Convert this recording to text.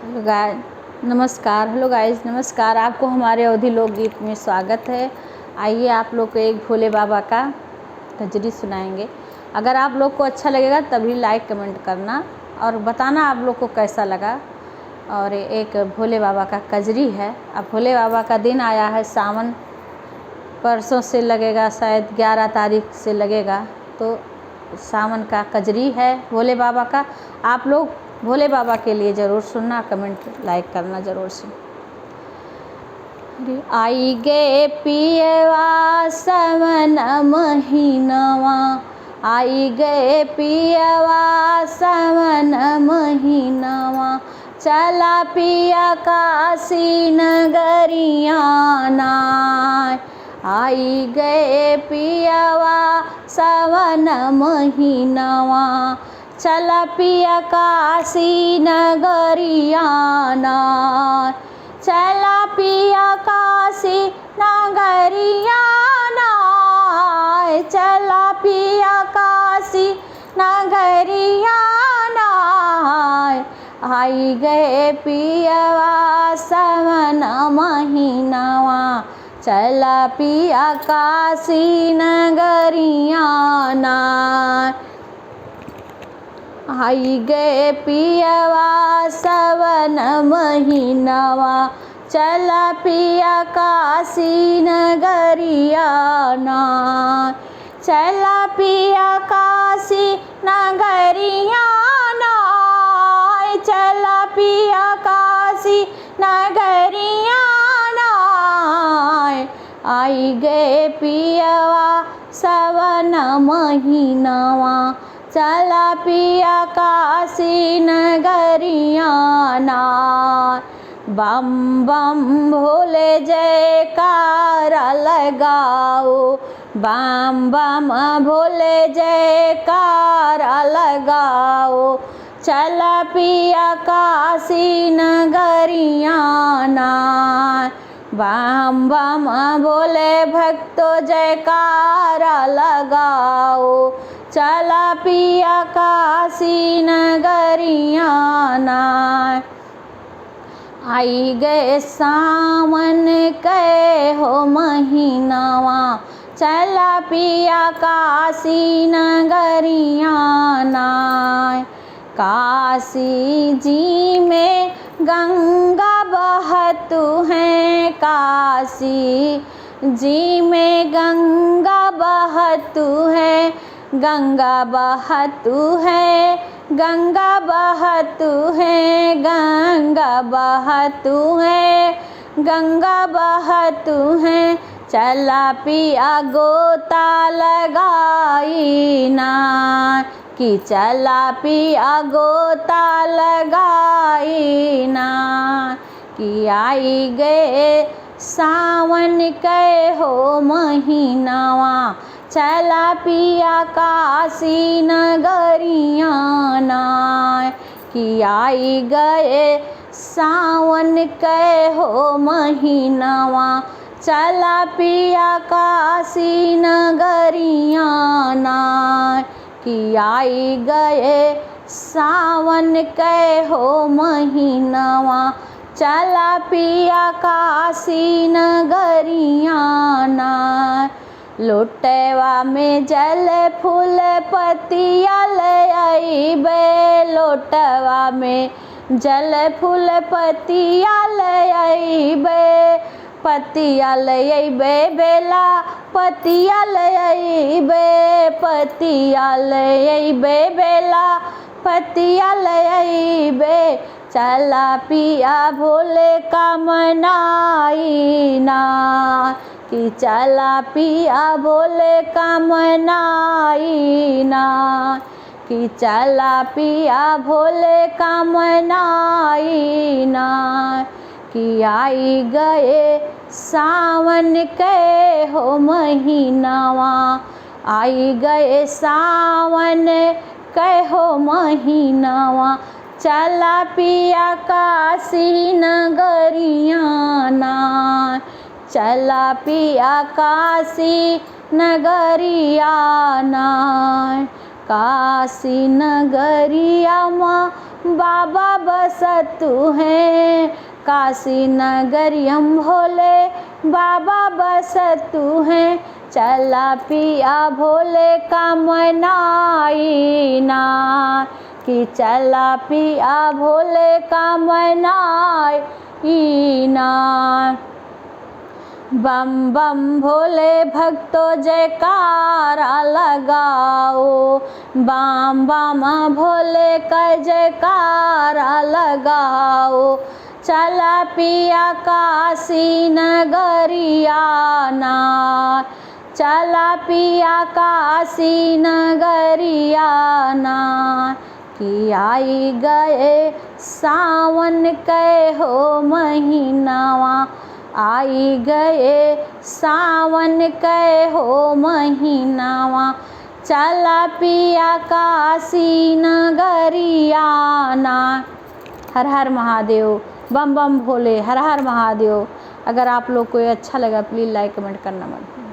Hello गाय नमस्कार। Hello guys नमस्कार। आपको हमारे अवधी लोकगीत में स्वागत है। आइए आप लोग को एक भोले बाबा का कजरी सुनाएंगे। अगर आप लोग को अच्छा लगेगा तभी लाइक कमेंट करना और बताना आप लोग को कैसा लगा। और एक भोले बाबा का कजरी है। अब भोले बाबा का दिन आया है, सावन परसों से लगेगा, शायद 11 तारीख से लगेगा। तो सावन का कजरी है भोले बाबा का। आप लोग भोले बाबा के लिए ज़रूर सुनना, कमेंट लाइक करना ज़रूर से। आई गे पियवा सावन महीनवा, आई गे पियवा सावन महीनवा, चला पिया काशी नगरिया नाय। आई गे पियवा सावन महीनवा, चला पिया काशी नगरिया नाय। चला पिया काशी नगरिया नाय, चला पिया काशी नगरिया नाय। आई गए पियवा सावन महीनवा, चला पिया काशी नगरिया नाय। आई गे पियवा सावन महीनवा, चला पिया काशी नगरिया नाय। चला पिया काशी नगरिया नाय, चला पिया काशी नगरिया नाय। आई गे पियवा सावन महीनवा, चला पिया काशी नगरिया नाय। बम बम भोले जयकारा लगाओ, बम बम भोले जयकारा लगाओ, चला पिया काशी नगरिया नाय। बम बम भोले भक्तो जयकारा लगाओ, चला पिया काशी नगरिया नाय। आई गए सावन के हो महीनवा, चला पिया काशी नगरिया नाय। काशी जी में गंगा बहतु है, काशी जी में गंगा बहतु है, गंगा बहतु है, गंगा बहतु है, गंगा बहतु है, गंगा बहतु है। चला पिया गोता लगाई नाय, कि चला पिया गोता लगाई नाय। कि आई गए सावन के हो महीनवा, चला पिया काशी नगरिया नाय। कि आई गए सावन के हो महीनवा, चला पिया काशी नगरिया नाय। कि आई गए सावन के हो महीनवा, चला पिया काशी नगरिया नाय। लोटवा में जल फूल पतिया ले आइबे, लोटवा में जल फूल पतिया ले आइबे, पतिया ले आइबे बेला पतिया ले आइबे, पतिया ले आइबे बेला पतिया ले आइबे। चला पिया भोले का मनाई नाय, कि चला पिया भोले का मनाई नाय। कि चला पिया भोले का मनाई नाय। कि आई गए सावन के हो महीनवा, आई गए सावन के हो महीनवा, चला पिया काशी नगरिया नाय। चला पिया काशी नगरिया नाय। काशी नगरिया माँ बाबा बसतु हैं, काशी नगरियम भोले बाबा बसतु हैं। चला पिया भोले का मनाई ना, कि चला पिया भोले का मनाई ना। बम बम भोले भक्तों जयकारा लगाओ, बम बम भोले का जयकारा लगाओ। चला पिया काशी नगरिया ना, चला पिया काशी नगरिया ना। कि आई गए सावन के हो महीनावा, आई गए सावन के हो महीनावा। चला पिया काशी नगरिया ना। हर हर महादेव, बम बम भोले, हर हर महादेव। अगर आप लोग को ये अच्छा लगा प्लीज़ लाइक कमेंट करना मत भूलिए।